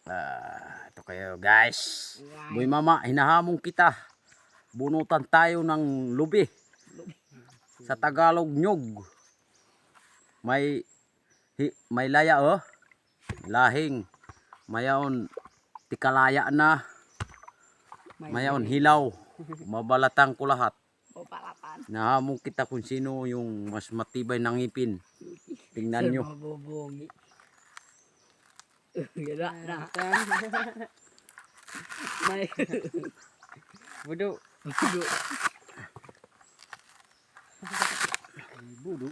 Ito kayo guys. Boy mama, hinahamon kita. Bunutan tayo ng lubi. Sa Tagalog nyog. May laya oh. Lahing. Mayaon tikalaya na. Mayaon hilaw. Mabalatang ko lahat. Nahamon kita kung sino yung mas matibay ng ngipin. Tingnan nyo. Mabubungi. Gila na. May Budo. budo. Budo.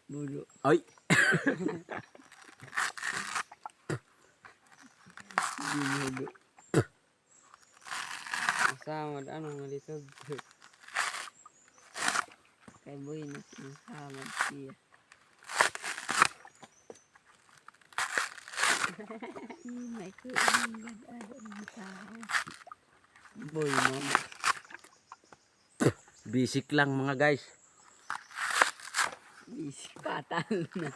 Budo. Ay. Budo. Sama ano malisod. Kay boy na sinasama siya. May kuingad ang tao. Boy mama. Basic lang mga guys. Bisik patal na.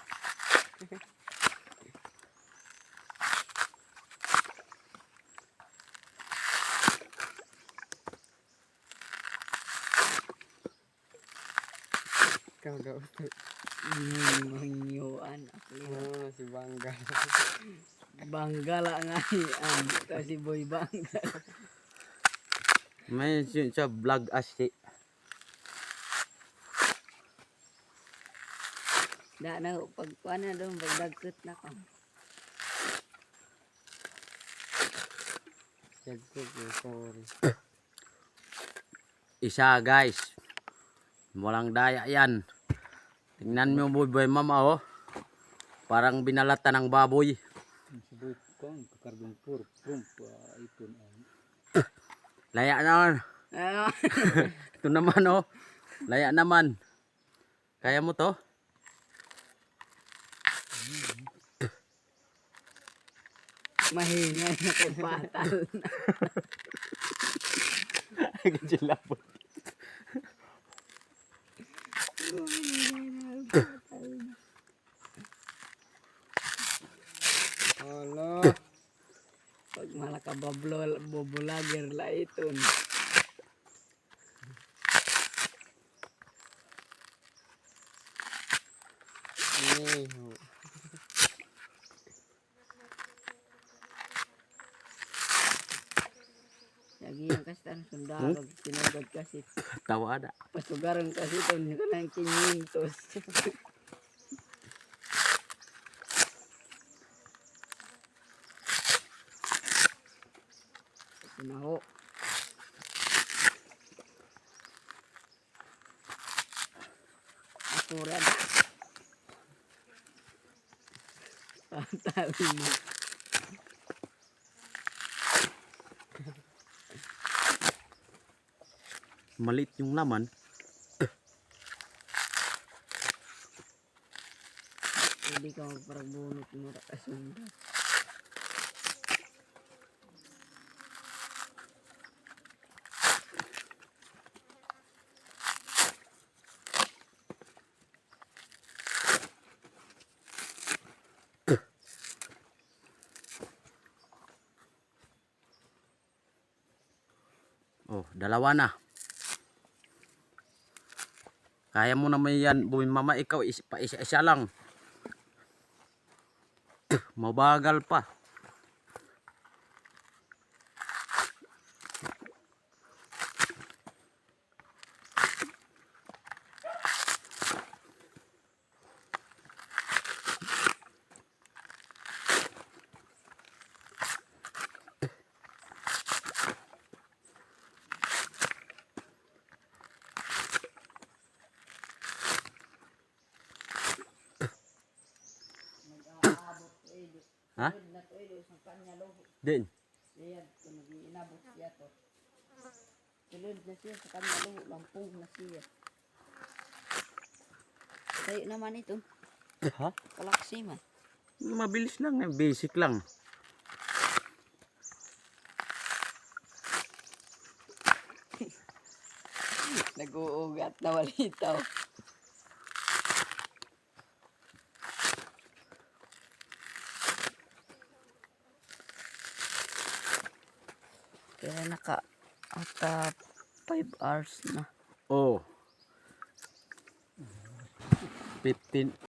Ikaw daw. Mangyuan ako. Si Bangga. Banggala nga yan. Ito si Boy Bangga. May sa vlog asi. Da na pagkuan na doon pagdagkot na ka. Yagkog sorry. Isa guys. Walang daya yan. Tingnan mo boy mama oh. Parang binalatan ng baboy. Sabot kong kakarbong puro ipon ang. Laya naman. Ito naman oh. Laya naman. Kaya mo to? Mahingay na kumpatal na. Ganyan labot. Hala. Pag malaka bobulager la iton. Niho. Lagi yung kastan sundalo sinugod kasi Tawa na. pasugaran kasi ton ko ng 500. Sinaho. Aturan. Patalo mo. Malit yung laman. Hindi ka magparabunot mo kasundan. Oh, dalawa na. Kaya mo naman yan, boy mama, ikaw pa isa lang. Mabagal pa. Ha? Din. Ayan, kung nag-iinabot siya to. Tulod na siya sa kanya luho, lampong na siya. Tayo naman ito, Ha? kalaksi man. Mabilis lang, basic lang. Nag-uugat na walitaw. Kaya naka at 5 hours na. Oh. 15